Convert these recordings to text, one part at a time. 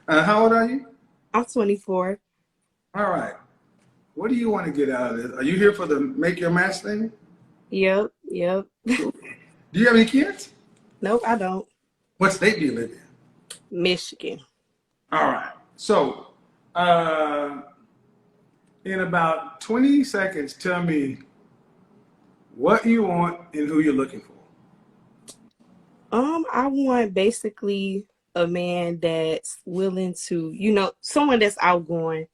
How old are you? I'm 24. All right. What do you want to get out of this? Are you here for the make your match thing? Yep, yep. Cool. Do you have any kids? Nope, I don't. What state do you live in? Michigan. All right. So, uh, in about 20 seconds, tell me what you want and who you're looking for. I want basically a man that's willing to, someone that's outgoing,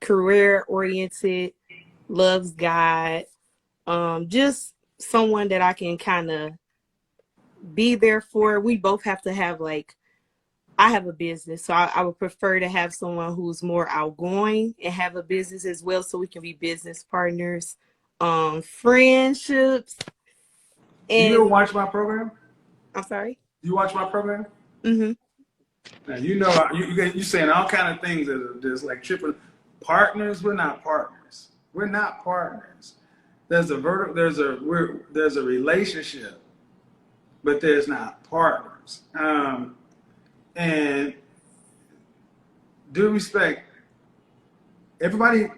career oriented, loves God, just someone that I can kind of be there for. We both have to have I have a business, so I would prefer to have someone who's more outgoing and have a business as well, so we can be business partners, friendships, Do you ever and watch my program? I'm sorry. Do you watch my program? Mm-hmm. Now you saying all kind of things that are just like tripping. Partners, we're not partners. We're not partners. There's a relationship, but there's not partners. And due respect, everybody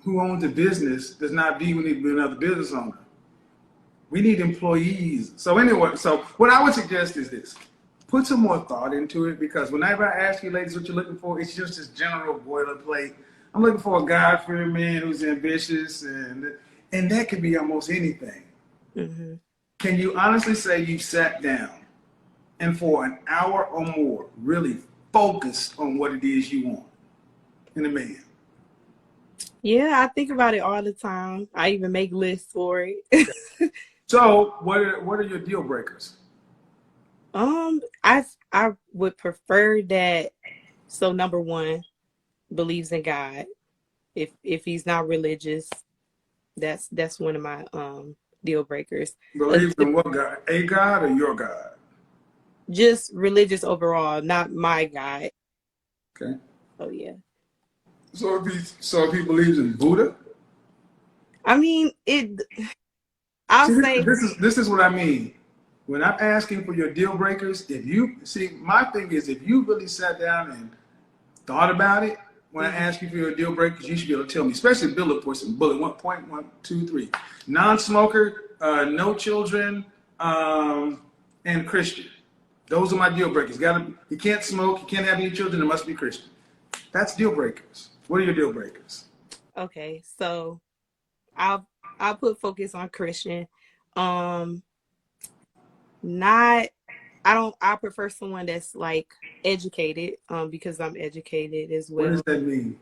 who owns a business does not be we need to be another business owner. We need employees. So anyway, so what I would suggest is this. Put some more thought into it, because whenever I ask you ladies what you're looking for, it's just this general boilerplate. I'm looking for a God-fearing man who's ambitious, and that could be almost anything. Mm-hmm. Can you honestly say you've sat down and for an hour or more really focused on what it is you want in a man? Yeah, I think about it all the time. I even make lists for it. So what are your deal breakers? I would prefer that. So number one, believes in God. If he's not religious, that's one of my deal breakers. Believes in what God? A God or your God? Just religious overall, not my God. Okay. Oh yeah. So if he believes in Buddha? I mean I'll See, say this is what I mean. When I'm asking for your deal breakers, if you see, my thing is, if you really sat down and thought about it, when I ask you for your deal breakers, you should be able to tell me, especially bullet 1.123. Non-smoker, no children, and Christian. Those are my deal breakers. You can't smoke, you can't have any children, it must be Christian. That's deal breakers. What are your deal breakers? okay, so I'll put focus on Christian. Not I prefer someone that's like educated, because I'm educated as What well. does that mean?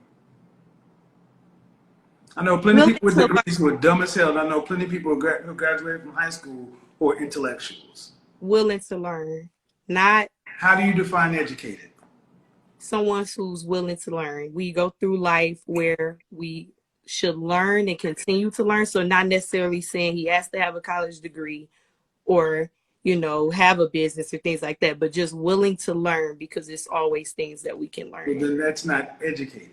I know plenty of Willing people with to degrees who are dumb as hell, and I know plenty of people who graduated from high school who are intellectuals. willing to learn, not How do you define educated? someone who's willing to learn. We go through life where we should learn and continue to learn. So not necessarily saying he has to have a college degree or, have a business or things like that, but just willing to learn, because it's always things that we can learn. Well, then that's not educated.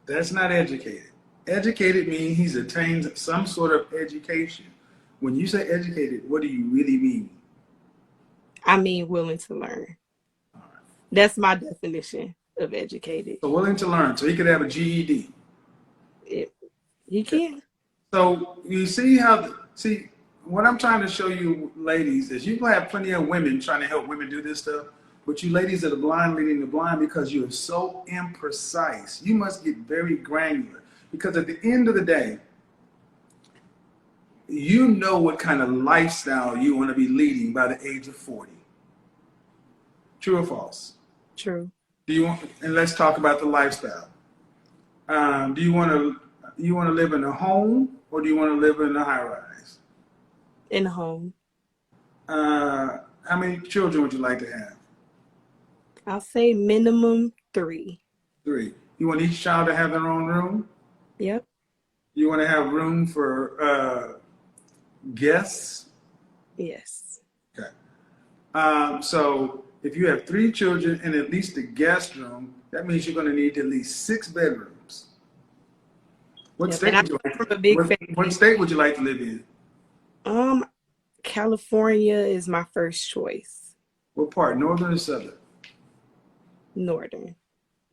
That's not educated. Educated means he's attained some sort of education. When you say educated, what do you really mean? I mean, willing to learn. That's my definition of educated. So willing to learn. So he could have a GED. He can. So you see what I'm trying to show you ladies is you have plenty of women trying to help women do this stuff, but you ladies are the blind leading the blind because you're so imprecise. You must get very granular, because at the end of the day, you know what kind of lifestyle you want to be leading by the age of 40. True or false? True. And let's talk about the lifestyle. Do you want to live in a home, or do you want to live in a high rise? In a home. How many children would you like to have? I'll say minimum 3. 3. You want each child to have their own room? Yep. You want to have room for guests? Yes. Okay. So if you have 3 children and at least a guest room, that means you're going to need at least 6 bedrooms. What Yep. state And would you I'm like? from a big family. What state would you like to live in? California is my first choice. What part? Northern or southern? Northern.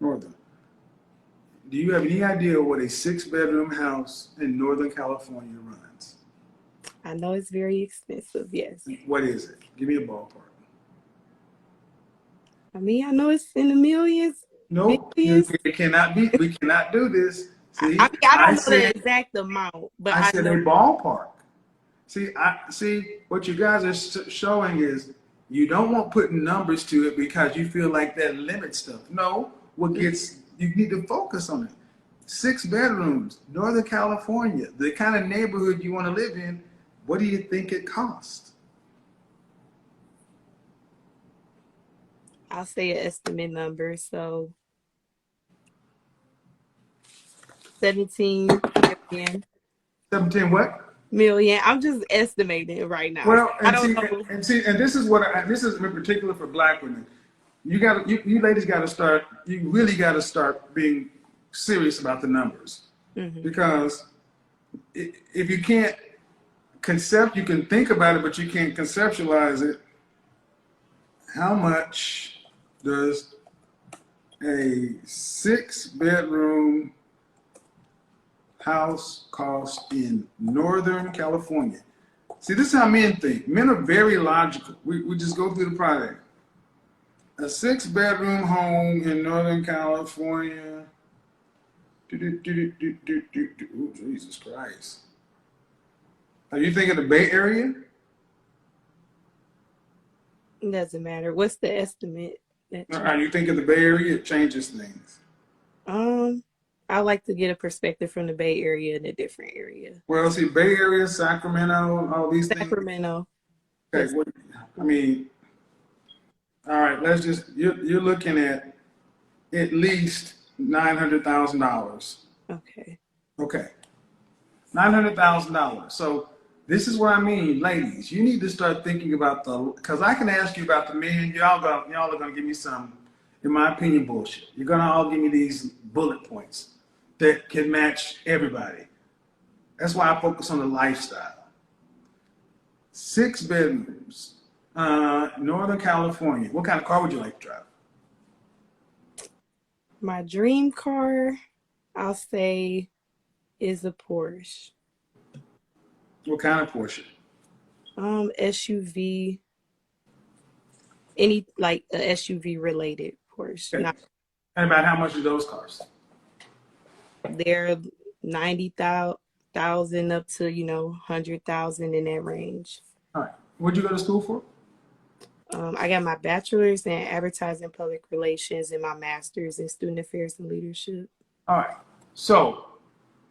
Northern. Do you have any idea what a 6-bedroom house in Northern California runs? I know it's very expensive, yes. What is it? Give me a ballpark. I mean, I know it's in the millions, Nope, billions. it cannot be. We cannot do this. See, I mean, I I don't know the said, exact amount, but I I said a know. ballpark. See what you guys are showing is you don't want putting numbers to it because you feel like that limits stuff. No, you need to focus on it. 6 bedrooms, Northern California, the kind of neighborhood you want to live in. What do you think it costs? I'll say an estimate number. So 17 million. 17 what? Million. I'm just estimating right now. Well, I don't know. and this is this is in particular for Black women. You ladies got to start. You really got to start being serious about the numbers, because if you can't you can think about it, but you can't conceptualize it. How much does a 6-bedroom house cost in Northern California? See, this is how men think. Men are very logical. We just go through the product. A 6-bedroom home in Northern California. Oh, Jesus Christ. Are you thinking the Bay Area? It doesn't matter. What's the estimate? Are you thinking the Bay Area? It changes things. I like to get a perspective from the Bay Area and a different area. Well, see, Bay Area, Sacramento, all these things. Sacramento. Okay, Yes. I mean, all right, you're looking at least $900,000. Okay. Okay, $900,000. So this is what I mean, ladies. You need to start thinking about because I can ask you about the men. Y'all are gonna give me some, in my opinion, bullshit. You're gonna all give me these bullet points that can match everybody. That's why I focus on the lifestyle. 6 bedrooms, Northern California. What kind of car would you like to drive? My dream car, I'll say, is a Porsche. What kind of Porsche? SUV. Any like a SUV related Porsche. Okay. Not, And about how much do those cost? they're 90,000 up to 100,000 in that range. All right. What'd you go to school for? I got my bachelor's in advertising public relations and my master's in student affairs and leadership. All right. So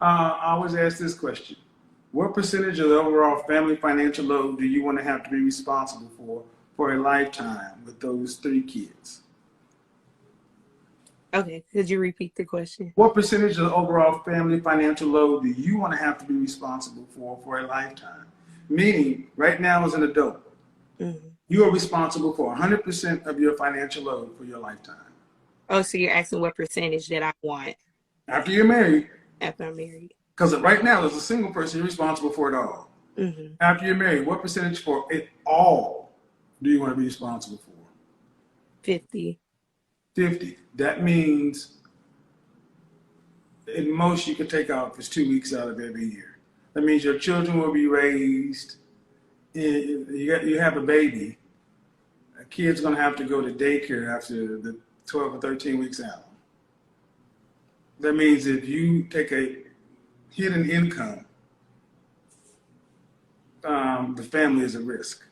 I always ask this question. What percentage of the overall family financial load do you want to have to be responsible for a lifetime with those 3 kids? Okay, could you repeat the question? What percentage of the overall family financial load do you want to have to be responsible for a lifetime? Meaning, right now as an adult, you are responsible for 100% of your financial load for your lifetime. Oh, so you're asking what percentage that I want After you're married, after I'm married? because right now as a single person, you're responsible for it all. After you're married, what percentage for it all do you want to be responsible for? 50. 50. That means at most you could take out is 2 weeks out of every year. That means your children will be raised. You have a baby. A kid's going to have to go to daycare after the 12 or 13 weeks out. That means if you take a hit in income, the family is at risk.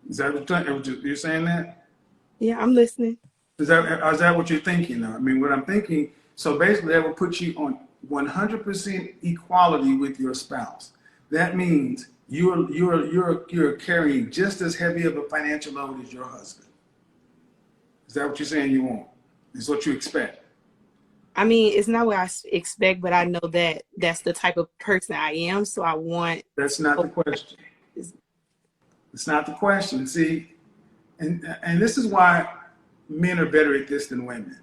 Is that what you're saying that? Yeah, I'm listening. Is that what you're thinking now? I mean, what I'm thinking, so basically that will put you on 100% equality with your spouse. That means you're carrying just as heavy of a financial load as your husband. Is that what you're saying you want? Is what you expect? I mean, it's not what I expect, but I know that that's the type of person I am. So I want. That's not the question. It's not the question. See, and this is why men are better at this than women.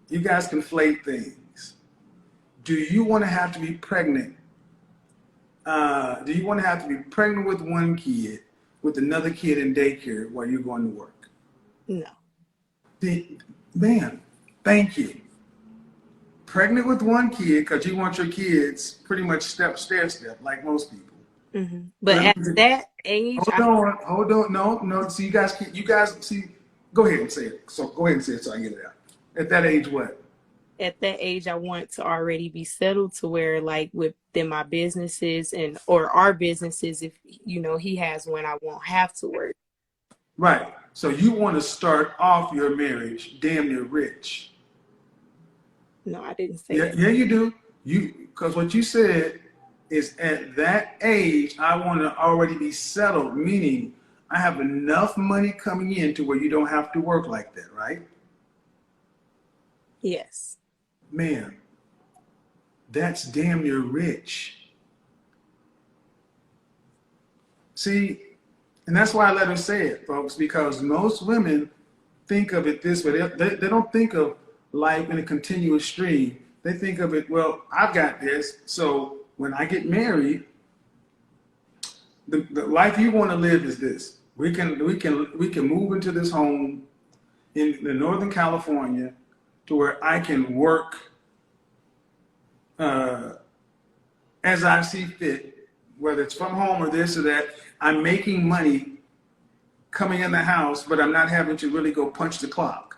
You guys conflate things. Do you want to have to be pregnant? Do you want to have to be pregnant with 1 kid, with another kid in daycare while you're going to work? No. Man, thank you. Pregnant with one kid because you want your kids pretty much stair step like most people. But at that age, hold on, no. See, you guys, see. Go ahead and say it. So go ahead and say it so I can get it out. At that age, what? At that age, I want to already be settled to where, like, within my businesses or our businesses, if he has one, I won't have to work. Right. So you want to start off your marriage damn near rich. No, I didn't say that. Yeah, you do. Because what you said is at that age, I want to already be settled, meaning I have enough money coming in to where you don't have to work like that, right? Yes. Man, that's damn near rich. See, and that's why I let her say it, folks, because most women think of it this way. They don't think of life in a continuous stream. They think of it, well, I've got this, so when I get married, the life you want to live is this. We can move into this home in the Northern California to where I can work as I see fit, whether it's from home or this or that. I'm making money coming in the house, but I'm not having to really go punch the clock.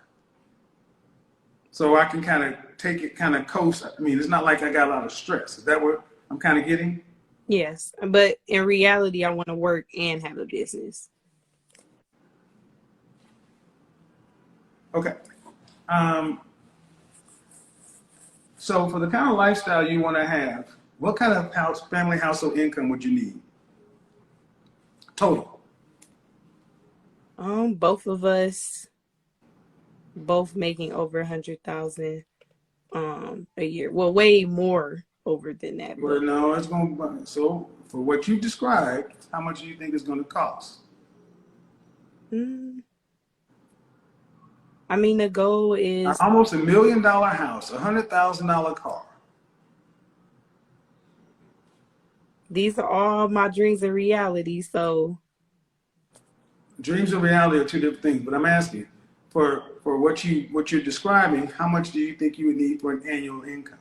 So I can kind of take it, kind of coast. I mean, it's not like I got a lot of stress. Is that what I'm kind of getting? Yes, but in reality, I want to work and have a business. Okay. So for the kind of lifestyle you want to have, what kind of family household income would you need? Total. Both of us, both making over 100,000 a year. Well, way more over than that. Well, no, it's going to. So for what you described, how much do you think it's going to cost? I mean, the goal is almost $1 million house, $100,000 car. These are all my dreams and reality. So Dreams and reality are two different things. But I'm asking for what you're describing. How much do you think you would need for an annual income?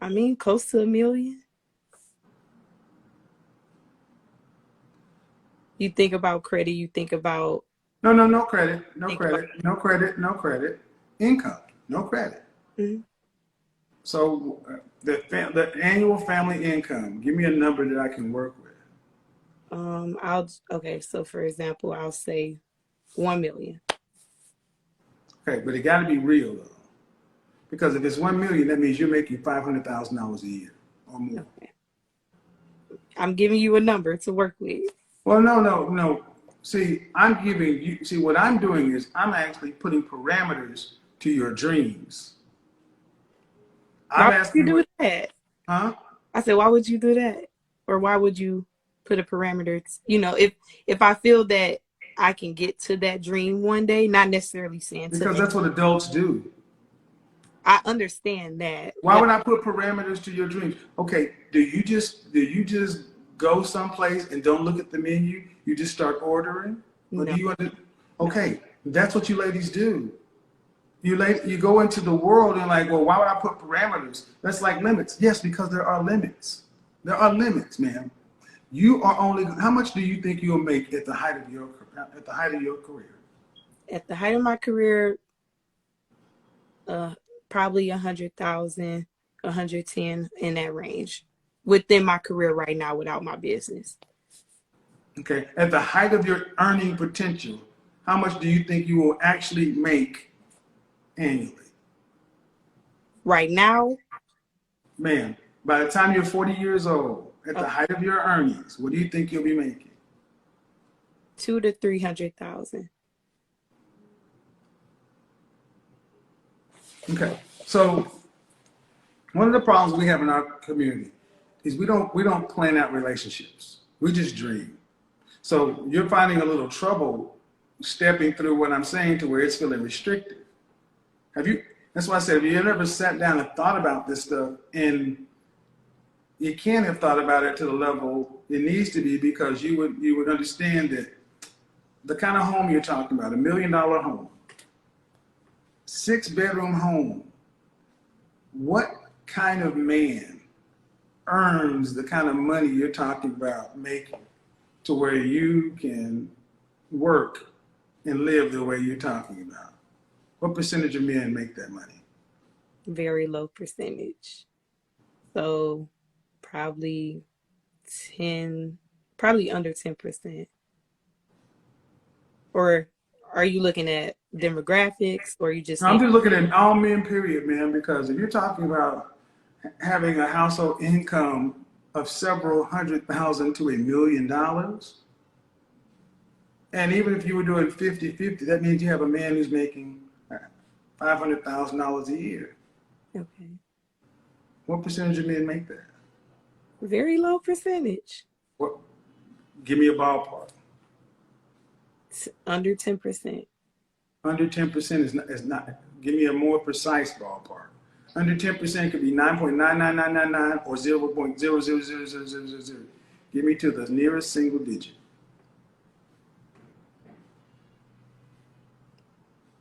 I mean, close to $1 million. You think about credit. You think about No credit. Income, no credit. So the annual family income. Give me a number that I can work with. So for example, I'll say 1 million. Okay, but it got to be real though, because if it's 1 million, that means you're making $500,000 a year or more. Okay. I'm giving you a number to work with. Well, no. See, I'm giving you. See, what I'm doing is I'm actually putting parameters to your dreams. Why would you do that? Huh? I said, why would you do that? Or why would you put a parameter? If I feel that I can get to that dream one day, not necessarily saying because that's what adults do. I understand that. Why would I put parameters to your dreams? Okay, do you just go someplace and don't look at the menu? You just start ordering? Or No. do you okay, that's what you ladies do. You go into the world and like, well, why would I put parameters? That's like limits. Yes, because there are limits. There are limits, man. You are only. How much do you think you'll make at the height of your career? At the height of my career, probably 100,000, 110 in that range within my career right now without my business. Okay. At the height of your earning potential, how much do you think you will actually make annually? Right now? Man, by the time you're 40 years old, at the height of your earnings, what do you think you'll be making? 200,000 to 300,000. Okay. So one of the problems we have in our community is we don't plan out relationships. We just dream. So you're finding a little trouble stepping through what I'm saying to where it's feeling restricted. That's why I said, have you ever sat down and thought about this stuff and you can't have thought about it to the level it needs to be, because you would understand that the kind of home you're talking about, $1 million home, 6-bedroom home, what kind of man earns the kind of money you're talking about making to where you can work and live the way you're talking about? What percentage of men make that money? Very low percentage. So probably under 10%. Or are you looking at demographics, or are you just I'm saying? just looking at all men, period, man, because if you're talking about having a household income of several $100,000 to $1 million, and even if you were doing 50-50, that means you have a man who's making $500,000 a year. Okay. What percentage of men make that? Very low percentage. What? Give me a ballpark. It's under 10%. Under 10% is not. Give me a more precise ballpark. Under 10% could be 9.99999 or 0.000000. Give me to the nearest single digit.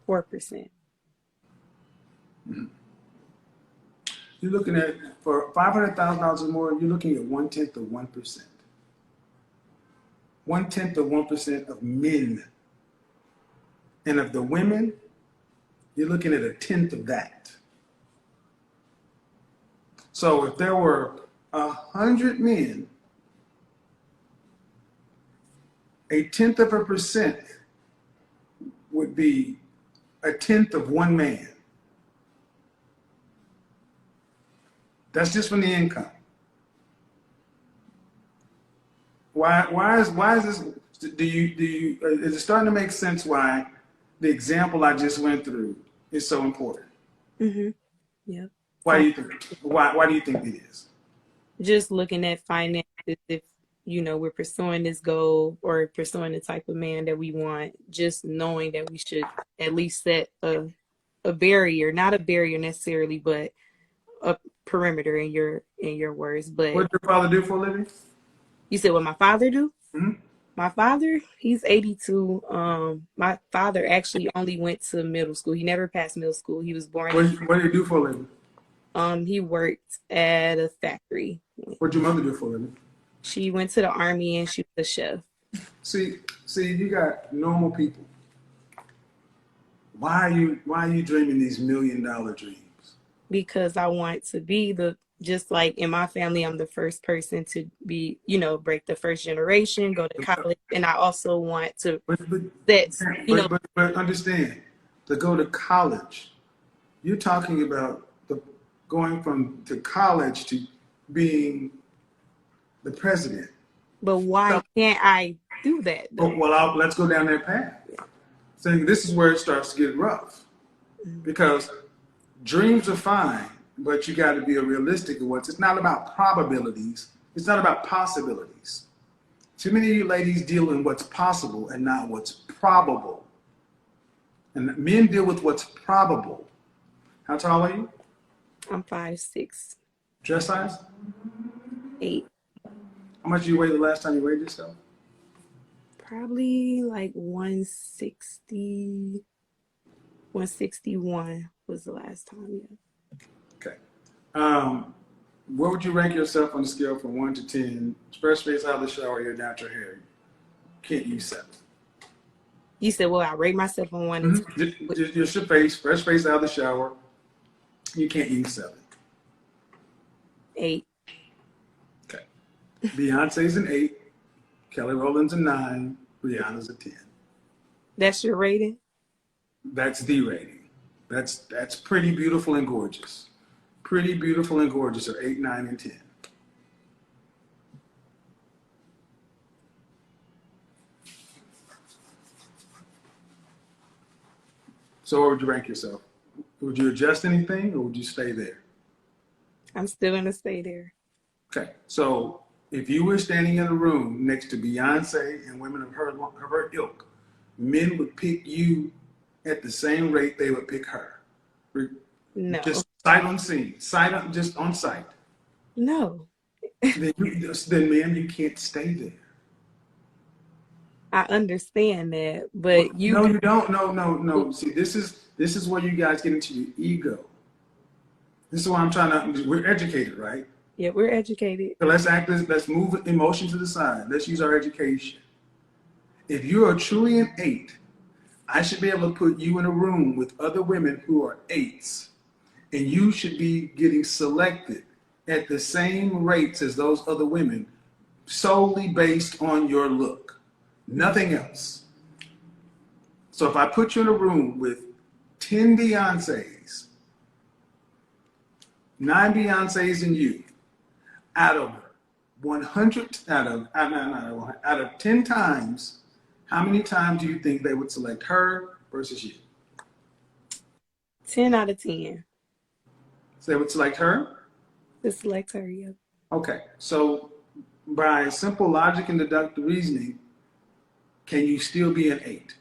4%. Mm-hmm. You're looking at, for $500,000 or more, you're looking at 1/10 of 1%. 1/10 of 1% of men. And of the women, you're looking at 1/10 of that. So if there were 100 men, 0.1% would be 1/10 of one man. That's just from the income. Why is this? Is it starting to make sense why the example I just went through is so important? Mm-hmm. Yeah. Why do you think? Why do you think it is? Just looking at finances, if we're pursuing this goal or pursuing the type of man that we want, just knowing that we should at least set a barrier, not a barrier necessarily, but a perimeter in your words. But What did your father do for a living? You said what my father do? Mm-hmm. My father, he's 82. My father actually only went to middle school. He never passed middle school. He was born. What did he do for a living? He worked at a factory. What did your mother do for a living? She went to the army and she was a chef. See, you got normal people. Why are you dreaming these $1 million dreams? Because I want to be just like in my family, I'm the first person to be, break the first generation, go to college. And I also want to But understand, to go to college, you're talking about going to college to being the president. But why can't I do that, though? Well, let's go down that path. Saying this is where it starts to get rough, because dreams are fine, but you got to be realistic of what's. It's not about probabilities. It's not about possibilities. Too many of you ladies deal in what's possible and not what's probable. And men deal with what's probable. How tall are you? I'm 5'6". Dress size? 8. How much did you weigh the last time you weighed yourself? Probably like 160, 161 was the last time, yeah. Okay. Where would you rank yourself on a scale from 1 to 10? Fresh face out of the shower, your natural hair. Can't use 7. You said, well, I rate myself on 1 to 10. Just your face, fresh face out of the shower. You can't use 7. 8. Okay. Beyonce's an 8. Kelly Rowland's a 9. Rihanna's a 10. That's your rating? That's the rating. That's pretty beautiful and gorgeous. Pretty beautiful and gorgeous are 8, 9, and 10. So where would you rank yourself? Would you adjust anything, or would you stay there? I'm still going to stay there. Okay. So if you were standing in a room next to Beyonce and women of her ilk, men would pick you at the same rate they would pick her. No. Just sight on scene. Just on sight. No. then man, you can't stay there. I understand that, Well, but you no, do. you don't. No, no, no. See, this is where you guys get into your ego. This is why I'm trying to. We're educated, right? Yeah, we're educated. So let's move emotion to the side. Let's use our education. If you are truly an 8, I should be able to put you in a room with other women who are 8s, and you should be getting selected at the same rates as those other women, solely based on your look, nothing else. So if I put you in a room with 10 Beyoncés, 9 Beyoncés and you, out of 100, out of 10 times, how many times do you think they would select her versus you? 10 out of 10. So they would select her? To select her, yeah. Okay, so by simple logic and deductive reasoning, can you still be an 8?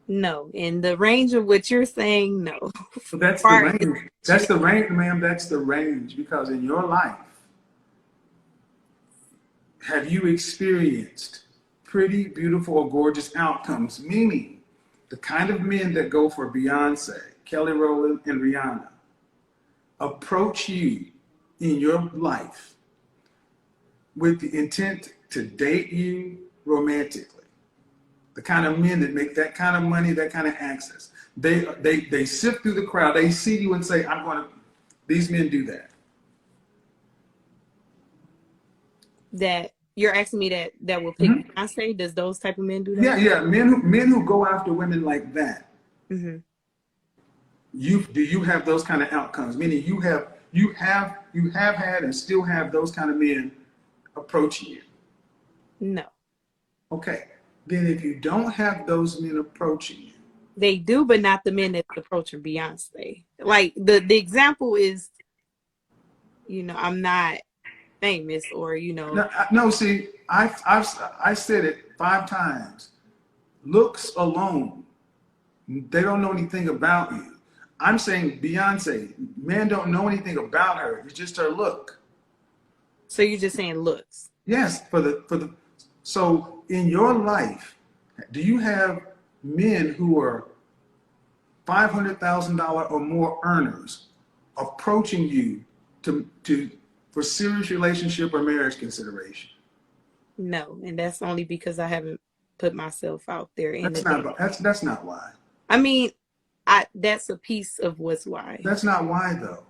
No. In the range of what you're saying, no. So that's the Part range. That's the range, ma'am. That's the range. Because in your life, have you experienced pretty, beautiful, or gorgeous outcomes? Meaning, the kind of men that go for Beyonce, Kelly Rowland, and Rihanna approach you in your life with the intent to date you romantically. The kind of men that make that kind of money, that kind of access. They sift through the crowd. They see you and say, I'm going to, these men do that. that you're asking me that will pick Beyonce. Does those type of men do that? Yeah, yeah. Men who go after women like that. Mm-hmm. Do you have those kind of outcomes? Meaning you have had and still have those kind of men approaching you. No. Okay. Then if you don't have those men approaching you, They do, but not the men that's approaching Beyonce. Like the example is, I'm not famous or, no. See, I said it 5 times. Looks alone, they don't know anything about you. I'm saying Beyonce, men don't know anything about her. It's just her look. So you're just saying looks. Yes, so in your life, do you have men who are $500,000 or more earners approaching you for serious relationship or marriage consideration? No, and that's only because I haven't put myself out there in That's not why. I mean, that's a piece of what's why. That's not why though.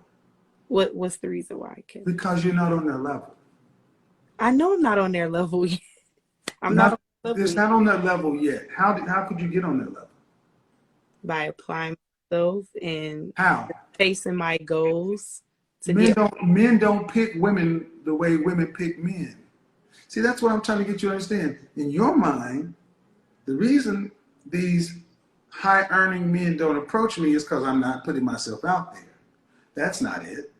What's the reason why, Kevin? Because you're not on their level. I know I'm not on their level yet. I'm not on their level It's not on their level yet. How could you get on their level? by applying myself and How? facing my goals. Men don't pick women the way women pick men. See, that's what I'm trying to get you to understand. In your mind, the reason these high-earning men don't approach me is because I'm not putting myself out there. That's not it.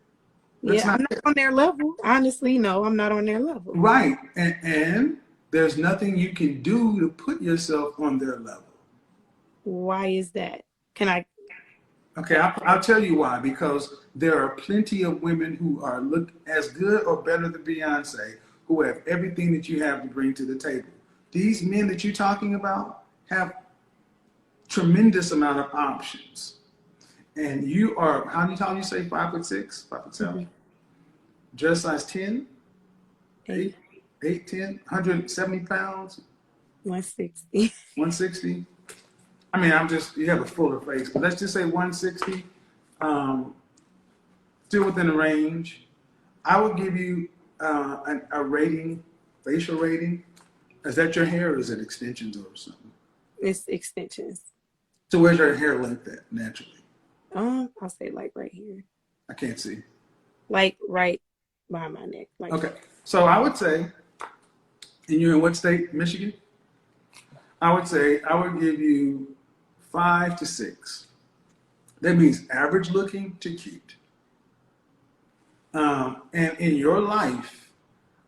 I'm not on their level. Honestly, no, I'm not on their level. Right. And there's nothing you can do to put yourself on their level. Why is that? Can I? Okay, I'll tell you why. Because there are plenty of women who look as good or better than Beyonce, who have everything that you have to bring to the table. These men that you're talking about have tremendous amount of options. And you are, how many times you say 5'6", 5'7"? Mm-hmm. Dress size 10, 8, 10, 170 pounds? 160. 160? I mean, you have a fuller face, but let's just say 160. Still within the range. I would give you a rating, facial rating. Is that your hair or is it extensions or something? It's extensions. So where's your hair length at naturally? I'll say like right here. I can't see. Like right behind my neck. Like okay. So I would say, and you're in what state? Michigan? I would say I would give you 5 to 6. That means average looking to cute. And in your life,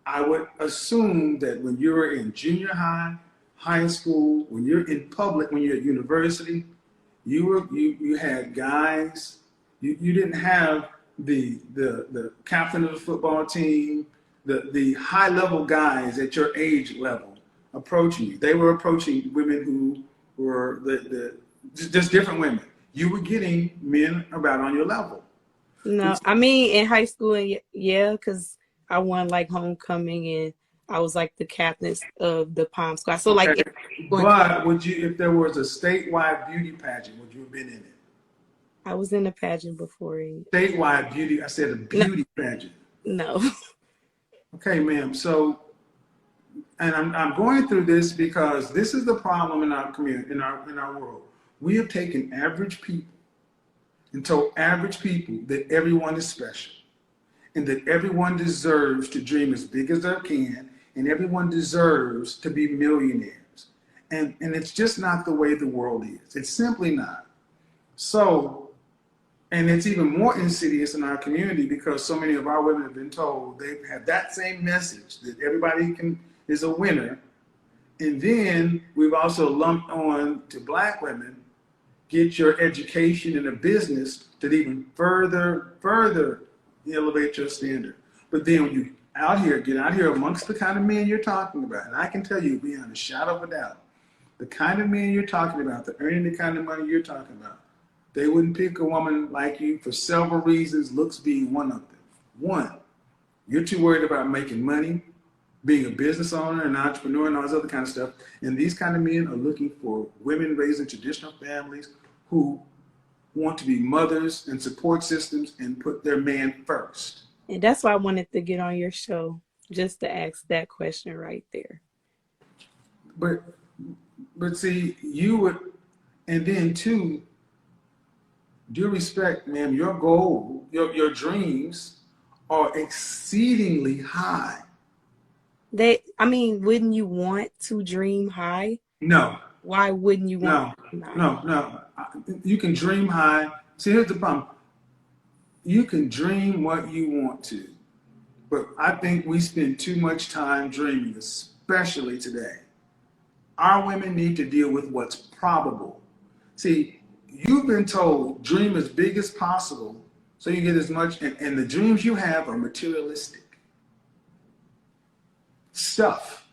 I would assume that when you're in junior high, high school, when you're in public, when you're at university, you had guys. You didn't have the captain of the football team, the high level guys at your age level approaching you. They were approaching women who were just different women. You were getting men about on your level. No, I mean in high school, yeah, because I won like homecoming and I was like the captain of the pom squad. So Okay, like, but would you, if there was a statewide beauty pageant, would you have been in it? I was in a pageant before. Statewide beauty, I said a No, beauty pageant. no. Okay, ma'am. So, and I'm going through this because this is the problem in our community, in our world. We have taken average people and told average people that everyone is special and that everyone deserves to dream as big as they can and everyone deserves to be millionaires. And it's just not the way the world is. It's simply not. So, and it's even more insidious in our community because so many of our women have been told they have that same message that everybody is a winner. And then we've also lumped on to black women, get your education in a business to even further elevate your standard. But then when you get out here amongst the kind of men you're talking about, and I can tell you beyond a shadow of a doubt, the kind of men you're talking about, the earning the kind of money you're talking about, they wouldn't pick a woman like you for several reasons, looks being one of them. One, you're too worried about making money, being a business owner, an entrepreneur, and all this other kind of stuff. And these kind of men are looking for women raised in traditional families who want to be mothers and support systems and put their man first. And that's why I wanted to get on your show, just to ask that question right there. But see, you would, and then two, due respect, ma'am, your goal, your dreams are exceedingly high. I mean, wouldn't you want to dream high? No. Why wouldn't you want to dream high? No. You can dream high. See, here's the problem. You can dream what you want to, but I think we spend too much time dreaming, especially today. Our women need to deal with what's probable. See, you've been told dream as big as possible so you get as much, and the dreams you have are materialistic stuff.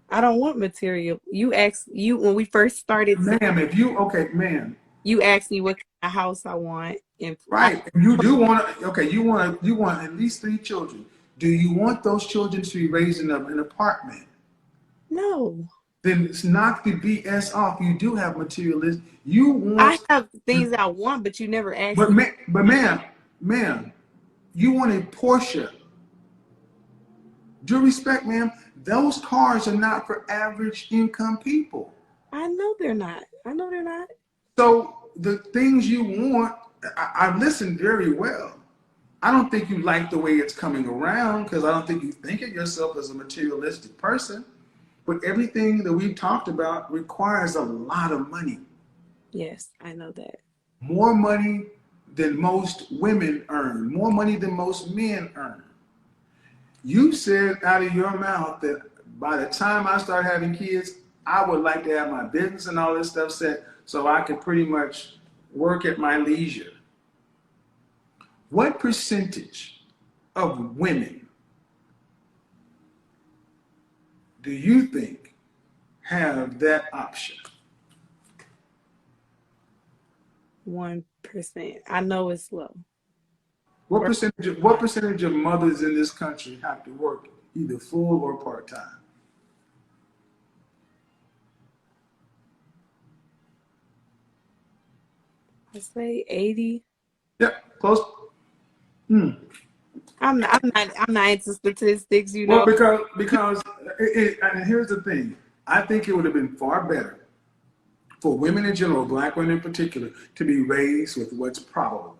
I don't want material. You asked when we first started. Ma'am, you asked me what kind of house I want, and right, you do want to. Okay, you want at least 3 children. Do you want those children to be raised in an apartment? No. Then it's knock the BS off. You do have materialism. You want. I have things I want, but you never asked. But ma'am, you want a Porsche. Due respect, ma'am, those cars are not for average income people. I know they're not. So the things you want, I listened very well. I don't think you like the way it's coming around because I don't think you think of yourself as a materialistic person. But everything that we've talked about requires a lot of money. Yes, I know that. More money than most women earn, more money than most men earn. You said out of your mouth that by the time I start having kids, I would like to have my business and all this stuff set so I could pretty much work at my leisure. What percentage of women do you think have that option? 1%. I know it's low. What percentage of mothers in this country have to work either full or part-time? I say 80. Yep, close. I'm not into statistics, you Well, know. because and here's the thing. I think it would have been far better for women in general, black women in particular, to be raised with what's probable.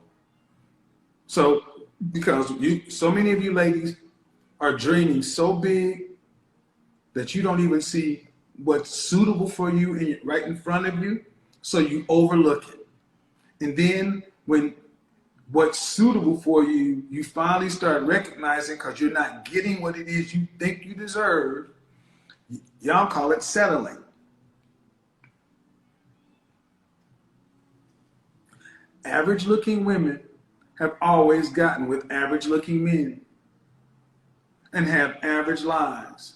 So, because so many of you ladies are dreaming so big that you don't even see what's suitable for you right in front of you, so you overlook it. And then when what's suitable for you, you finally start recognizing because you're not getting what it is you think you deserve, y'all call it settling. Average looking women have always gotten with average looking men. and have average lives.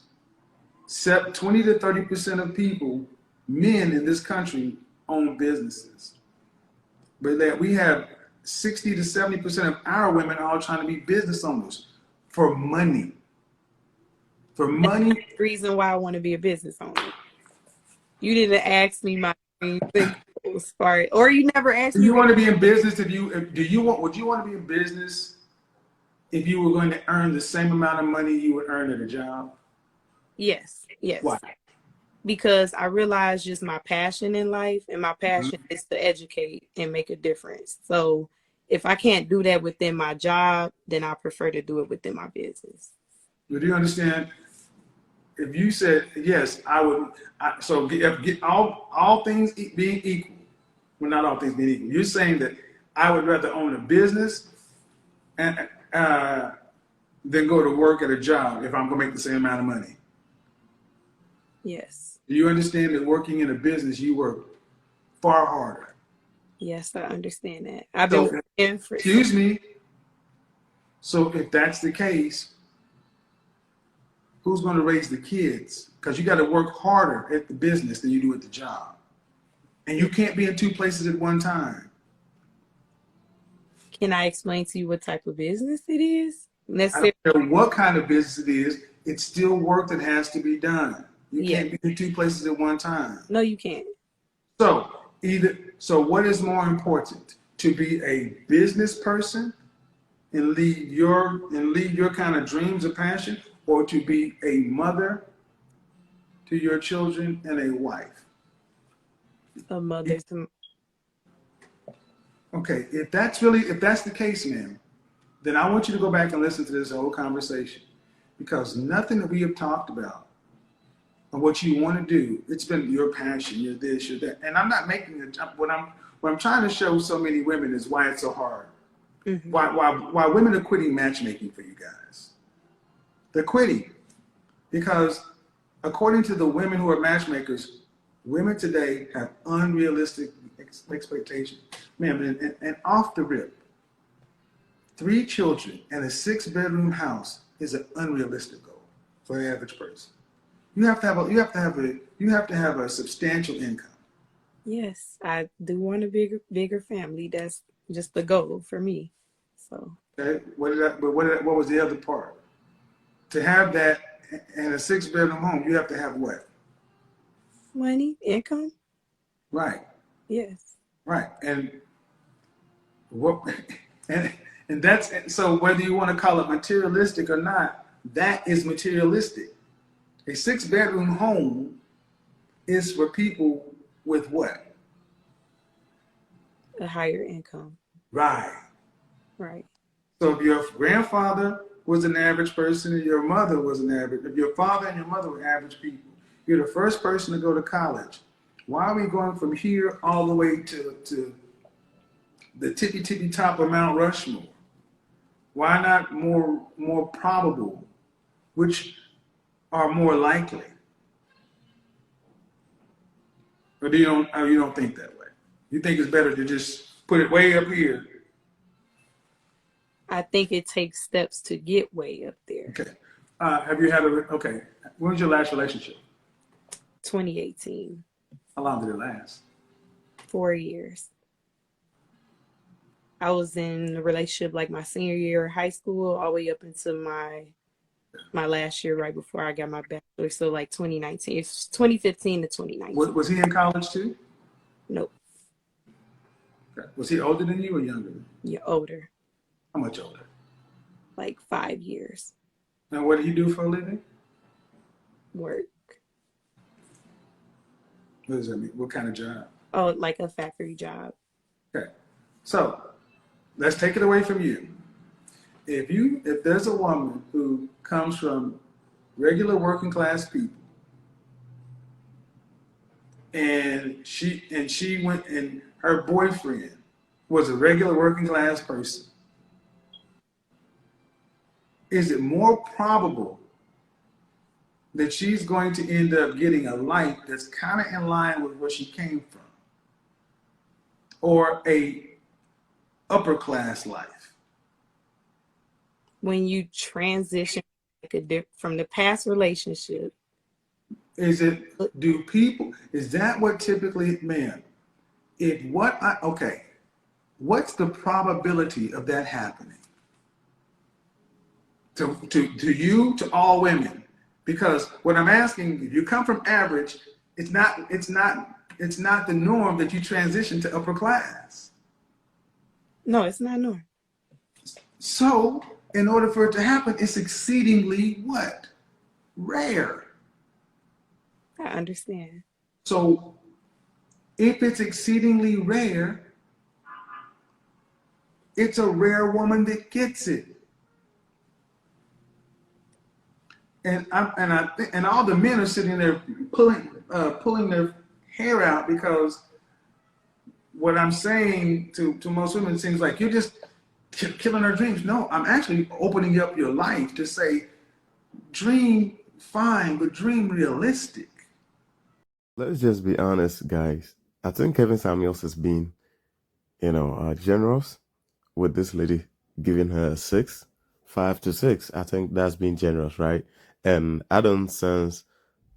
20 to 30% of people, men in this country, own businesses. But that we have 60 to 70% of our women all trying to be business owners for money. For money. That's the reason why I want to be a business owner. You didn't ask me my dreams and goals, or you never asked Do me. you want to be in business would you want to be in business if you were going to earn the same amount of money you would earn at a job? Yes, yes. Why? Because I realized just my passion in life, and my passion Mm-hmm. is to educate and make a difference. So if I can't do that within my job, then I prefer to do it within my business. Do you understand? If you said yes, I would. So get all things being equal, well, not all things being equal. You're saying that I would rather own a business and than go to work at a job if I'm going to make the same amount of money. Yes. Do you understand that working in a business, you work far harder? Yes, I understand that. I've So, been working for. excuse me. So if that's the case, who's going to raise the kids? Because you got to work harder at the business than you do at the job. And you can't be in two places at one time. Can I explain to you what type of business it is? I don't care what kind of business it is, it's still work that has to be done. You can't be in two places at one time. No, you can't. So what is more important? To be a business person and lead your kind of dreams or passion, or to be a mother to your children and a wife? A mother. Okay, if that's the case, ma'am, then I want you to go back and listen to this whole conversation, because nothing that we have talked about and what you want to do, it's been your passion, you're this, you're that. And I'm not making what I'm trying to show so many women is why it's so hard. Mm-hmm. Why women are quitting matchmaking for you guys. They're quitting because according to the women who are matchmakers, women today have unrealistic expectations. Ma'am, and off the rip, 3 children and a 6-bedroom house is an unrealistic goal for the average person. You have to have a substantial income. Yes, I do want a bigger family. That's just the goal for me. So. Okay, what was the other part? To have that in a 6-bedroom home, you have to have what? Money, income. Right. Yes. Right. And what? And that's so. Whether you want to call it materialistic or not, that is materialistic. A 6-bedroom home is for people with what? A higher income. Right. Right. So if your grandfather was an average person and your mother was an average, if your father and your mother were average people, you're the first person to go to college. Why are we going from here all the way to the tippy top of Mount Rushmore? Why not more probable, which are more likely? Or do you don't think that way? You think it's better to just put it way up here? I think it takes steps to get way up there. Okay. Have you had okay? When was your last relationship? 2018. How long did it last? 4 years. I was in a relationship like my senior year of high school, all the way up into my last year, right before I got my bachelor's. So like 2019, it's 2015 to 2019. Was he in college too? Nope. Okay. Was he older than you or younger? You're older. How much older? Like 5 years. Now, what do you do for a living? Work. What does that mean? What kind of job? Oh, like a factory job. Okay. So let's take it away from you. If there's a woman who comes from regular working class people, and she went and her boyfriend was a regular working class person, is it more probable that she's going to end up getting a life that's kind of in line with where she came from, or a upper class life? When you transition from the past relationship. Is that what typically, man, what's the probability of that happening? To all women? Because what I'm asking, if you come from average, it's not the norm that you transition to upper class. No, it's not normal. So, in order for it to happen, it's exceedingly what? Rare. I understand. So, if it's exceedingly rare, it's a rare woman that gets it. And all the men are sitting there pulling their hair out, because what I'm saying to most women seems like you're just killing their dreams. No, I'm actually opening up your life to say, dream fine, but dream realistic. Let's just be honest, guys. I think Kevin Samuels has been, generous with this lady, giving her 5 to 6. I think that's been generous, right? And I don't sense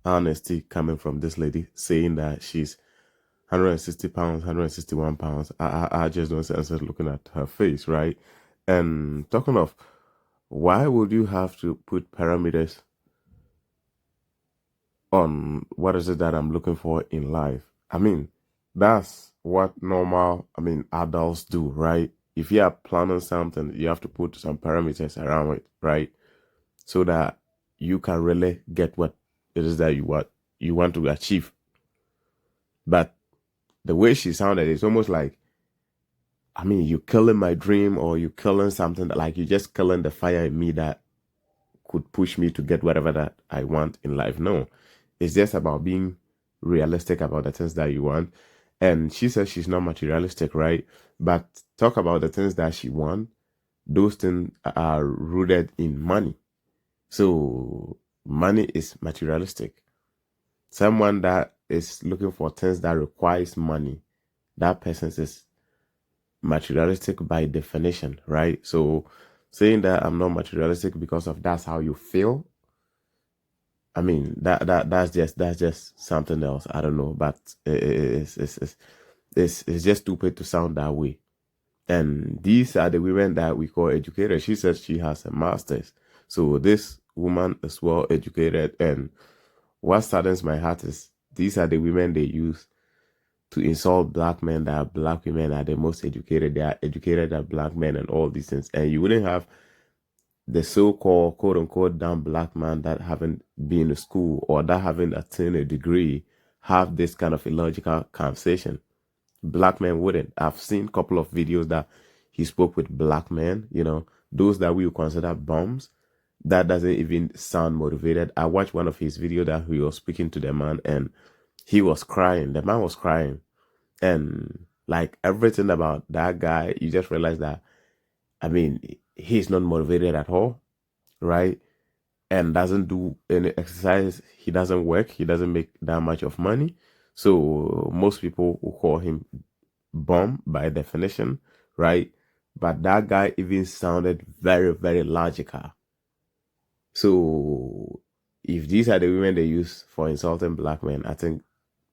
honesty coming from this lady saying that she's 160 pounds, 161 pounds. I just don't sense it looking at her face, right? And talking of, why would you have to put parameters on what is it that I'm looking for in life? I mean, that's what normal, adults do, right? If you are planning something, you have to put some parameters around it, right? So that you can really get what it is that you want to achieve. But the way she sounded, it's almost like, you killing my dream, or you killing something that, like, you just killing the fire in me that could push me to get whatever that I want in life. No, it's just about being realistic about the things that you want. And she says she's not materialistic, right? But talk about the things that she wants. Those things are rooted in money. So money is materialistic. Someone that is looking for things that requires money, that person is materialistic by definition, right? So saying that I'm not materialistic because of that's how you feel, that's just something else. I don't know, but it's just stupid to sound that way. And these are the women that we call educated. She says she has a master's, so this woman is well educated. And what saddens my heart is these are the women they use to insult black men, that black women are the most educated. They are educated as black men and all these things. And you wouldn't have the so-called quote-unquote dumb black man that haven't been to school or that haven't attained a degree have this kind of illogical conversation. Black men wouldn't. I've seen a couple of videos that he spoke with black men, those that we would consider bums. That doesn't even sound motivated. I watched one of his videos that he was speaking to the man, and he was crying. The man was crying. And like everything about that guy, you just realize that, he's not motivated at all, right? And doesn't do any exercise. He doesn't work. He doesn't make that much of money. So most people will call him bum by definition, right? But that guy even sounded very, very logical. So if these are the women they use for insulting black men, I think,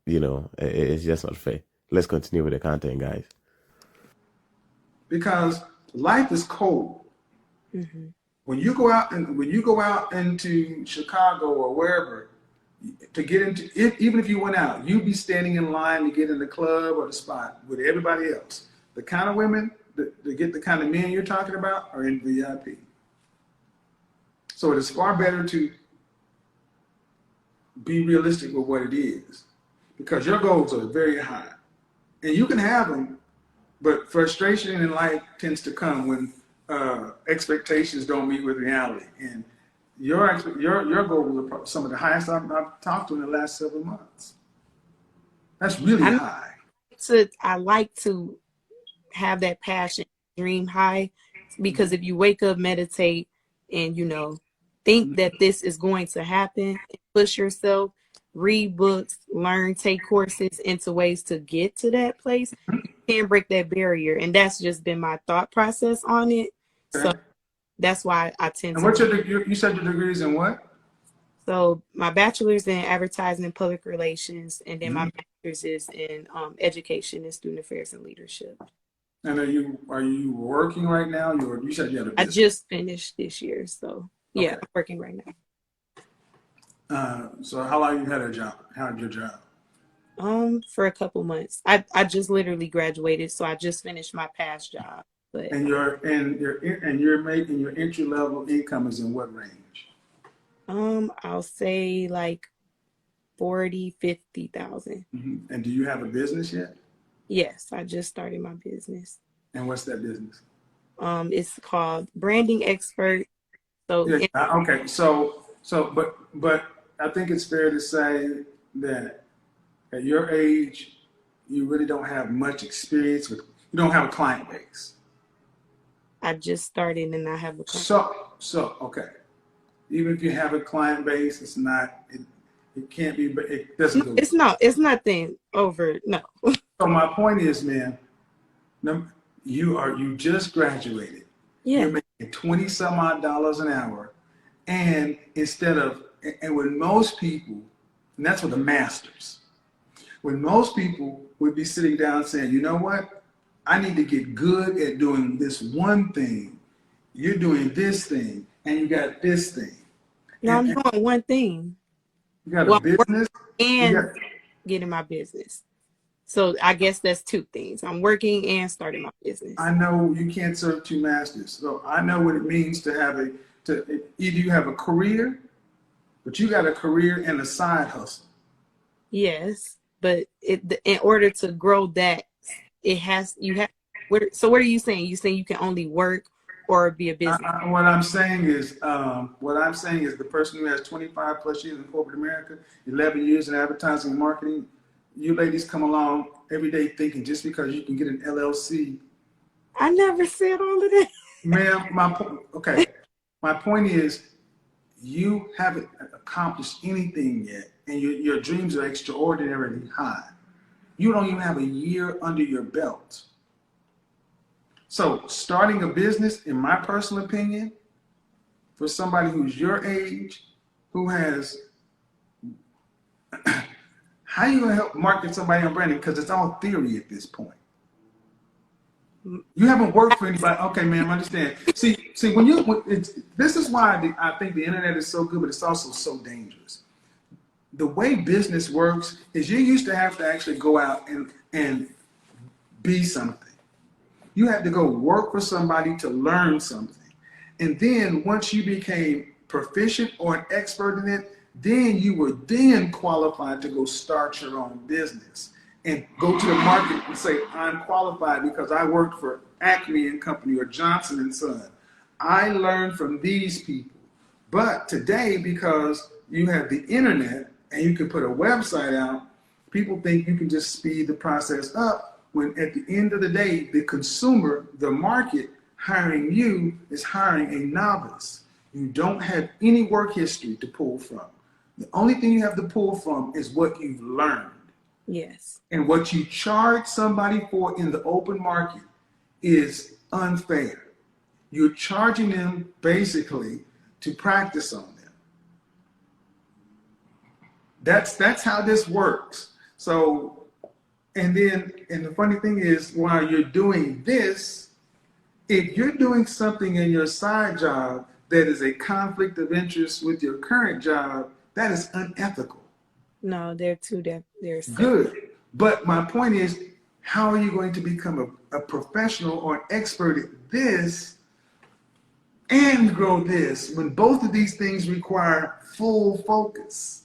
it's just not fair. Let's continue with the content, guys. Because life is cold. Mm-hmm. When you go out into Chicago or wherever to get into, even if you went out, you'd be standing in line to get in the club or the spot with everybody else. The kind of women to get the kind of men you're talking about are in VIP. So it is far better to be realistic with what it is, because your goals are very high, and you can have them, but frustration in life tends to come when expectations don't meet with reality. And your goals are some of the highest I've talked to in the last several months. That's really high. I like to have that passion, dream high, because if you wake up, meditate, and think that this is going to happen, push yourself, read books, learn, take courses into ways to get to that place, you can break that barrier. And that's just been my thought process on it. So that's why I tend And to. what's your degree? You said your degrees in what? So my bachelor's in advertising and public relations, and then my Mhm. master's is in education and student affairs and leadership. And are you working right now? You said you had a I business. just finished this year, so yeah, Okay. I'm working right now. So how long you had a job? Had your job? For a couple months. I just literally graduated, so I just finished my past job. But And you're making your entry level income is in what range? I'll say like 40, 50,000. And do you have a business yet? Yes, I just started my business. And what's that business? It's called Branding Expert. So Yeah. Okay. But I think it's fair to say that at your age, you really don't have much experience with. You don't have a client base. I just started and I have a company. So okay. Even if you have a client base, it's not. It can't be. But it doesn't go. It's nothing over. No. So my point is, man, you just graduated. Yeah. You're making 20 some odd dollars an hour, and when most people, and that's with the masters, when most people would be sitting down saying, you know what, I need to get good at doing this one thing. You're doing this thing, and you got this thing. No, I'm And doing one thing. you got a Well, I'm business. working You and got, getting my business. So I guess that's two things. I'm working and starting my business. I know you can't serve two masters, so I know what it means to either you have a career, but you got a career and a side hustle. Yes, but in order to grow that, you have. So what are you saying? You saying you can only work or be a business? What I'm saying is the person who has 25 plus years in corporate America, 11 years in advertising and marketing, you ladies come along every day thinking just because you can get an LLC. I never said all of that. Ma'am, my point is you haven't accomplished anything yet, and your dreams are extraordinarily high. You don't even have a year under your belt. So starting a business, in my personal opinion, for somebody who's your age, who has, how are you gonna help market somebody on branding? Because it's all theory at this point. You haven't worked for anybody. Okay, ma'am, I understand. See, this is why I think the internet is so good, but it's also so dangerous. The way business works is you used to have to actually go out and be something. You had to go work for somebody to learn something. And then once you became proficient or an expert in it, then you were then qualified to go start your own business and go to the market and say, I'm qualified because I worked for Acme and Company or Johnson and Son. I learned from these people. But today, because you have the internet and you can put a website out, people think you can just speed the process up, when at the end of the day, the consumer, the market hiring you is hiring a novice. You don't have any work history to pull from. The only thing you have to pull from is what you've learned. Yes. And what you charge somebody for in the open market is unfair. You're charging them basically to practice on them. That's how this works. So, and the funny thing is, while you're doing this, if you're doing something in your side job that is a conflict of interest with your current job, that is unethical. No, they're they're separate. Good. But my point is, how are you going to become a professional or an expert at this and grow this when both of these things require full focus?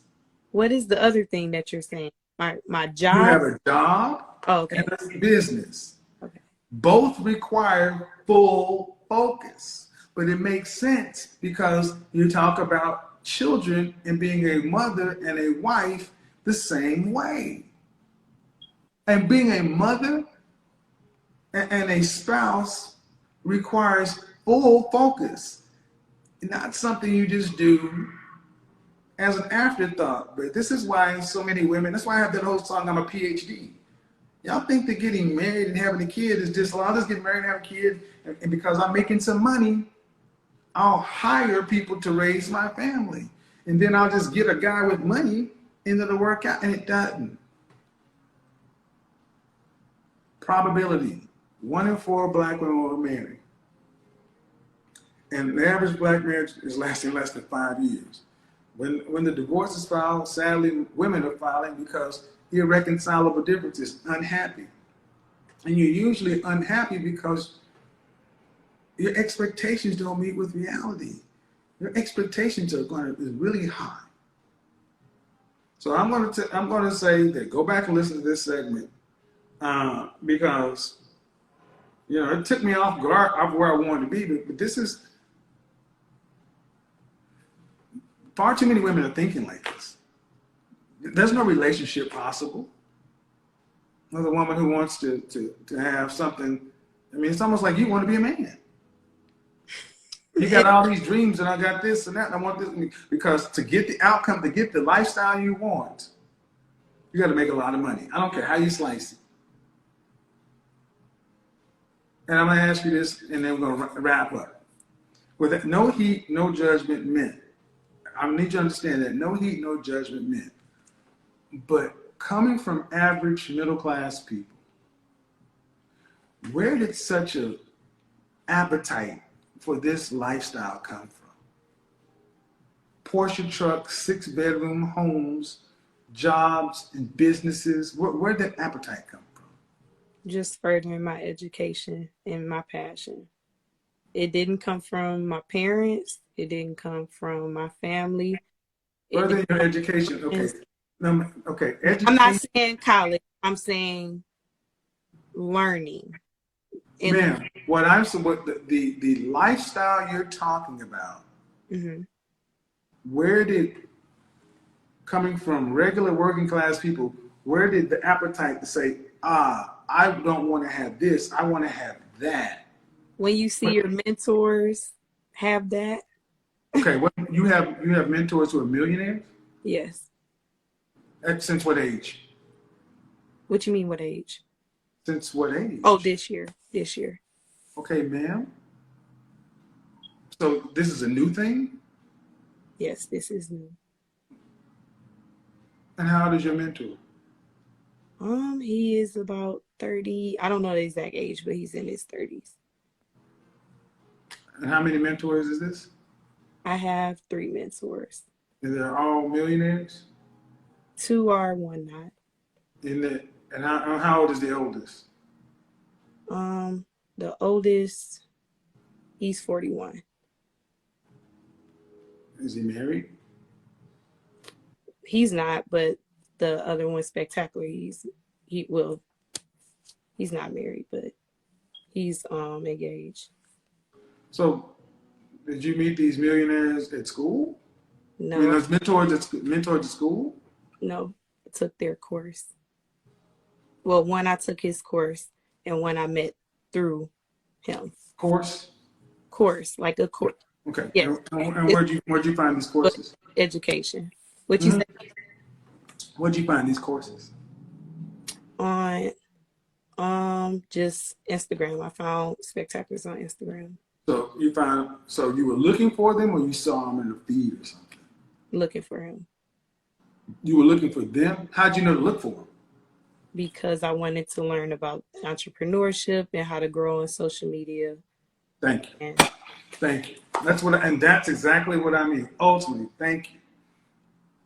What is the other thing that you're saying? My You job? have a job Okay. and a business. Okay. Both require full focus. But it makes sense because you talk about children and being a mother and a wife the same way. And being a mother and a spouse requires full focus, not something you just do as an afterthought. But this is why so many women, that's why I have that whole song, I'm a PhD. Y'all think that getting married and having a kid is just, well, I'll just get married and have a kid, and because I'm making some money, I'll hire people to raise my family. And then I'll just get a guy with money into the workout, and it doesn't. Probability, 1 in 4 black women will marry. And the average black marriage is lasting less than 5 years. When the divorce is filed, sadly, women are filing because irreconcilable differences, unhappy. And you're usually unhappy because your expectations don't meet with reality. Your expectations is really high. So I'm going to say that go back and listen to this segment because it took me off guard of where I wanted to be. But this is far too many women are thinking like this. There's no relationship possible. Another woman who wants to have something. I mean, it's almost like you want to be a man. You got all these dreams, and I got this and that, and I want this. Because to get the outcome, to get the lifestyle you want, you got to make a lot of money. I don't care how you slice it. And I'm going to ask you this, and then we're going to wrap up. With no heat, no judgment meant. I need you to understand that no heat, no judgment meant. But coming from average middle-class people, where did such an appetite for this lifestyle come from? Porsche trucks, 6-bedroom homes, jobs and businesses. Where did that appetite come from? Just furthering my education and my passion. It didn't come from my parents. It didn't come from my family. Furthering your education. Okay. Okay. Education. I'm not saying college. I'm saying learning. Ma'am, what the lifestyle you're talking about, mm-hmm. Where did, coming from regular working class people, where did the appetite to say, I don't want to have this, I want to have that? When you see your mentors have that. Okay, what you have mentors who are millionaires? Yes. Since what age? What you mean, what age? Since what age? Oh, this year. Okay, ma'am. So this is a new thing? Yes, this is new. And how old is your mentor? He is about 30. I don't know the exact age, but he's in his 30s. And how many mentors is this? I have 3 mentors. And they're all millionaires? 2 are, 1 not. And how old is the oldest? The oldest, he's 41. Is he married? He's not, but the other one, Spectacular, he's not married, but he's engaged. So, did you meet these millionaires at school? No. I mean, those mentors at school? No, I took their course. Well, one I took his course, and one I met through him. Course, like a course. Okay. Yeah. And where'd you find these courses? Education. What you say? Where'd you find these courses? On just Instagram. I found Spectaculars on Instagram. So you were looking for them, or you saw them in the feed or something? Looking for him. You were looking for them? How'd you know to look for them? Because I wanted to learn about entrepreneurship and how to grow on social media. Thank you. Thank you. That's exactly what I mean. Ultimately, thank you.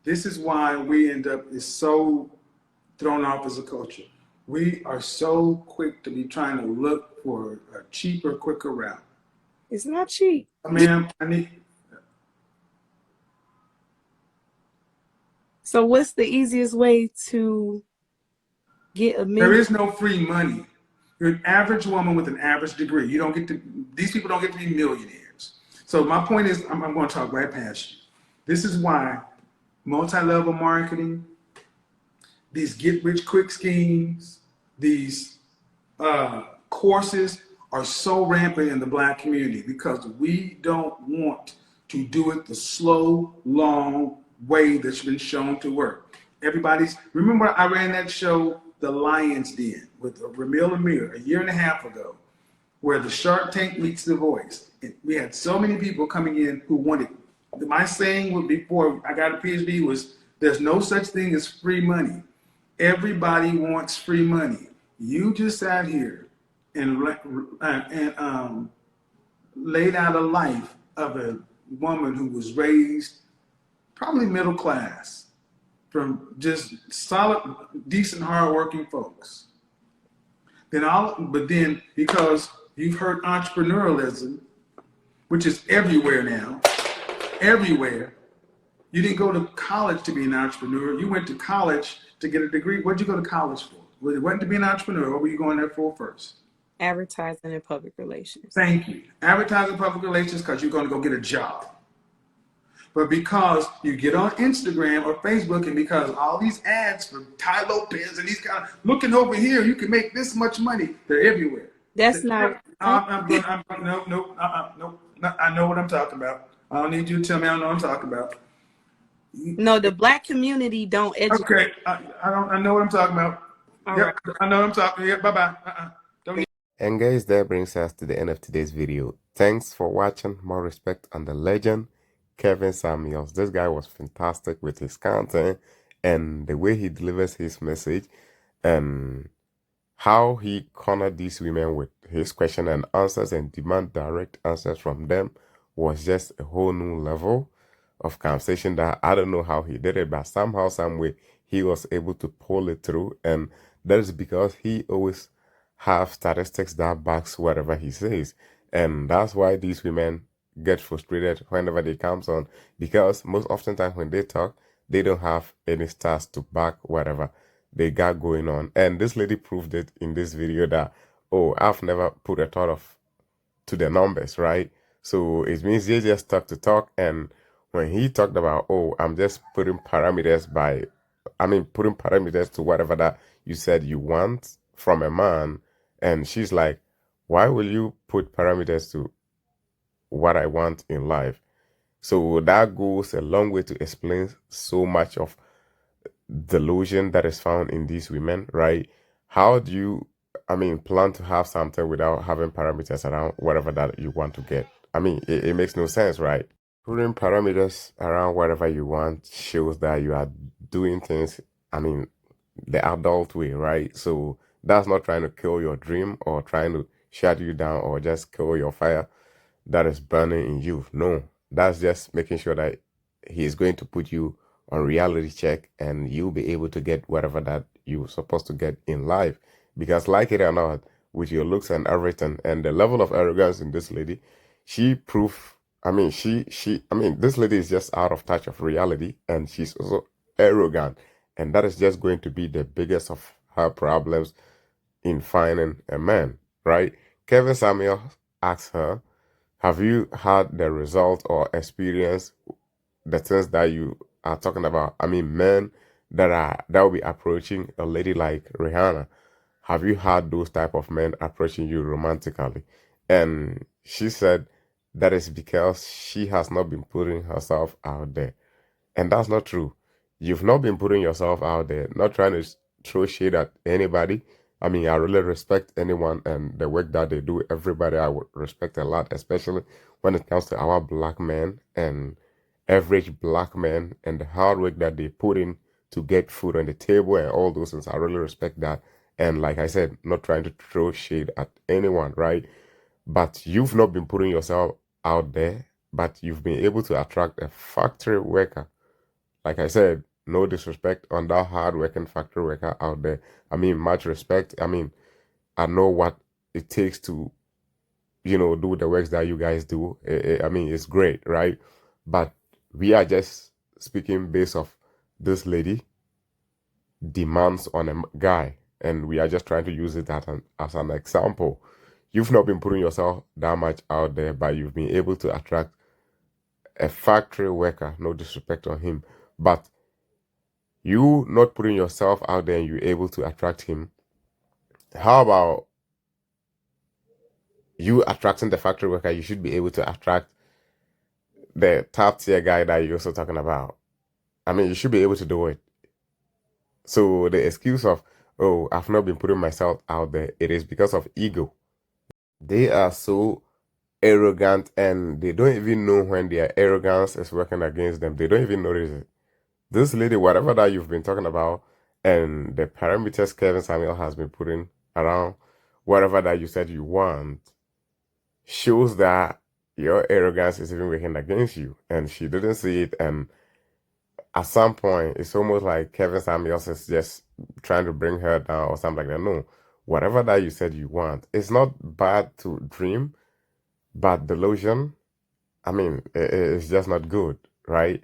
This is why we end up is so thrown off as a culture. We are so quick to be trying to look for a cheaper, quicker route. It's not cheap. Ma'am, So what's the easiest way to get $1 million? There is no free money. You're an average woman with an average degree. These people don't get to be millionaires. So my point is, I'm going to talk right past you. This is why multi-level marketing, these get-rich-quick schemes, these courses are so rampant in the Black community because we don't want to do it the slow, long way that's been shown to work. Remember I ran that show, The Lion's Den, with Ramil Amir a year and a half ago. where the Shark Tank meets The Voice. We had so many people coming in who wanted. My saying before I got a PhD was, there's no such thing as free money. Everybody wants free money. You just sat here and laid out a life of a woman who was raised probably middle class from just solid, decent, hardworking folks. But then because you've heard entrepreneurialism, which is everywhere now, everywhere. You didn't go to college to be an entrepreneur. You went to college to get a degree. What did you go to college for? Well, it wasn't to be an entrepreneur. What were you going there for first? Advertising and public relations. Thank you. Advertising, public relations, because you're going to go get a job. But because you get on Instagram or Facebook, and because all these ads for Ty Lopez and these kind of looking over here, you can make this much money. They're everywhere. That's not. No. I know what I'm talking about. I don't need you to tell me I know what I'm talking about. No, the Black community don't educate. Okay, I know what I'm talking about. All Yeah, right. I know what I'm talking. Yeah, bye-bye. Don't need. And guys, that brings us to the end of today's video. Thanks for watching. More respect on the legend, Kevin Samuels. This guy was fantastic with his content and the way he delivers his message and how he cornered these women with his question and answers and demand direct answers from them was just a whole new level of conversation that I don't know how he did it, but somehow, some way, he was able to pull it through. And that is because he always have statistics that backs whatever he says. And that's why these women get frustrated whenever they comes on, because most often times when they talk, they don't have any stats to back whatever they got going on. And this lady proved it in this video that, oh, I've never put a thought of to the numbers, right? So it means they just talk to talk. And when he talked about, oh, I'm just putting parameters putting parameters to whatever that you said you want from a man, and she's like, why will you put parameters to what I want in life? So that goes a long way to explain so much of delusion that is found in these women, right? How do you, plan to have something without having parameters around whatever that you want to get? It makes no sense, right? Putting parameters around whatever you want shows that you are doing things, the adult way, right? So that's not trying to kill your dream or trying to shut you down or just kill your fire that is burning in you. No, that's just making sure that he is going to put you on reality check and you'll be able to get whatever that you're supposed to get in life. Because like it or not, with your looks and everything and the level of arrogance in this lady, she proved, this lady is just out of touch of reality, and she's also arrogant. And that is just going to be the biggest of her problems in finding a man, right? Kevin Samuel asked her, have you had the result or experience the things that you are talking about? Men that will be approaching a lady like Rihanna. Have you had those type of men approaching you romantically? And she said that is because she has not been putting herself out there. And that's not true. You've not been putting yourself out there, not trying to throw shade at anybody. I really respect anyone and the work that they do. Everybody I would respect a lot, especially when it comes to our black men and average black men and the hard work that they put in to get food on the table and all those things. I really respect that. And like I said, not trying to throw shade at anyone, right? But you've not been putting yourself out there, but you've been able to attract a factory worker. Like I said, no disrespect on that hard-working factory worker out there. Much respect. I know what it takes to, do the works that you guys do. It's great, right? But we are just speaking based off this lady demands on a guy, and we are just trying to use it as an example. You've not been putting yourself that much out there, but you've been able to attract a factory worker. No disrespect on him, but you not putting yourself out there and you're able to attract him. How about you attracting the factory worker? You should be able to attract the top tier guy that you're also talking about. You should be able to do it. So the excuse of, oh, I've not been putting myself out there, it is because of ego. they are so arrogant and they don't even know when their arrogance is working against them. They don't even notice it. This lady, whatever that you've been talking about, and the parameters Kevin Samuel has been putting around whatever that you said you want, shows that your arrogance is even working against you. And she didn't see it. And at some point, it's almost like Kevin Samuels is just trying to bring her down or something like that. No, whatever that you said you want, it's not bad to dream, but delusion, I mean, it's just not good, right?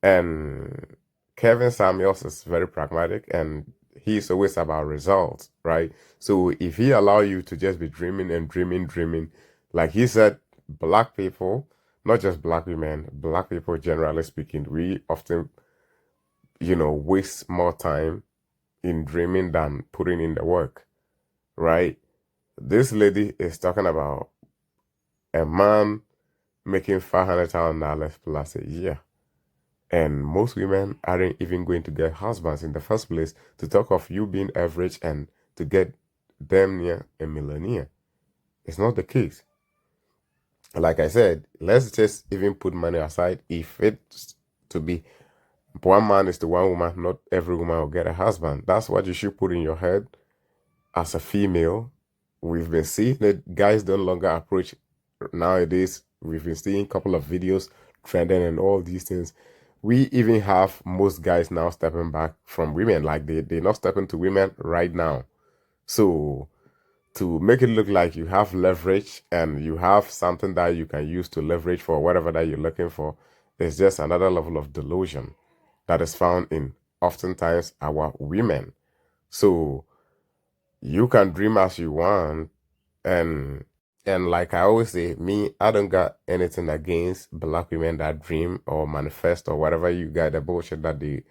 And Kevin Samuels is very pragmatic and he's always about results, right? So if he allow you to just be dreaming and dreaming, like he said, black people, not just black women, black people generally speaking, we often, waste more time in dreaming than putting in the work, right? This lady is talking about a man making $500,000 plus a year. And most women aren't even going to get husbands in the first place, to talk of you being average and to get them near a millionaire. It's not the case. Like I said, let's just even put money aside. If it's to be one man is to one woman, not every woman will get a husband. That's what you should put in your head as a female. We've been seeing that guys don't longer approach nowadays. We've been seeing a couple of videos trending and all these things. We even have most guys now stepping back from women. Like they're not stepping to women right now. So to make it look like you have leverage and you have something that you can use to leverage for whatever that you're looking for, is just another level of delusion that is found in oftentimes our women. So you can dream as you want, and like I always say, me, I don't got anything against black women that dream or manifest or whatever you got, the bullshit that they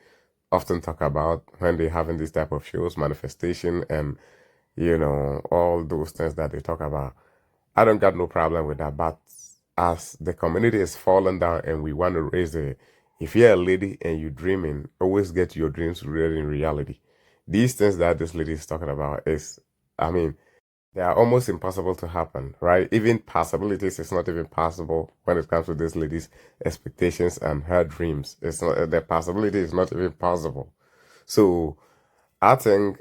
often talk about when they having this type of shows, manifestation and all those things that they talk about. I don't got no problem with that. But as the community is falling down and we want to raise it, if you're a lady and you're dreaming, always get your dreams rooted in reality. These things that this lady is talking about is, I mean, they are almost impossible to happen, right? Even possibilities is not even possible when it comes to this lady's expectations and her dreams. It's not, the possibility is not even possible. So I think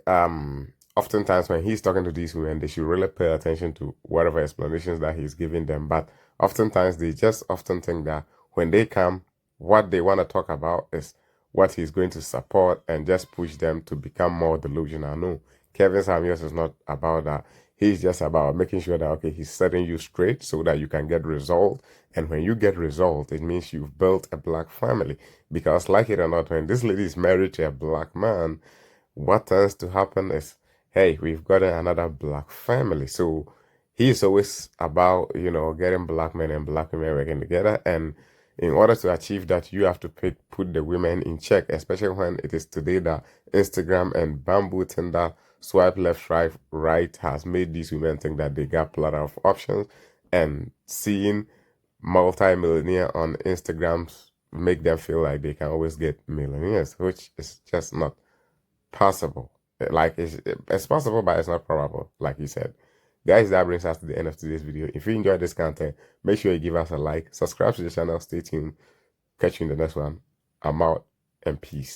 oftentimes when he's talking to these women, they should really pay attention to whatever explanations that he's giving them. But oftentimes they just often think that when they come, what they want to talk about is what he's going to support and just push them to become more delusional. No, Kevin Samuels is not about that. He's just about making sure that, okay, he's setting you straight so that you can get result. And when you get result, it means you've built a black family. Because like it or not, when this lady is married to a black man, what tends to happen is, hey, we've got another black family. So he's always about, getting black men and black women working together. And in order to achieve that, you have to put the women in check, especially when it is today that Instagram and bamboo Tinder, swipe left, right has made these women think that they got a lot of options. And seeing multi-millionaire on Instagram make them feel like they can always get millionaires, which is just not possible. Like it's possible, but it's not probable, like you said. Guys, that brings us to the end of today's video. If you enjoyed this content, make sure you give us a like, subscribe to the channel, stay tuned, catch you in the next one. I'm out, and peace.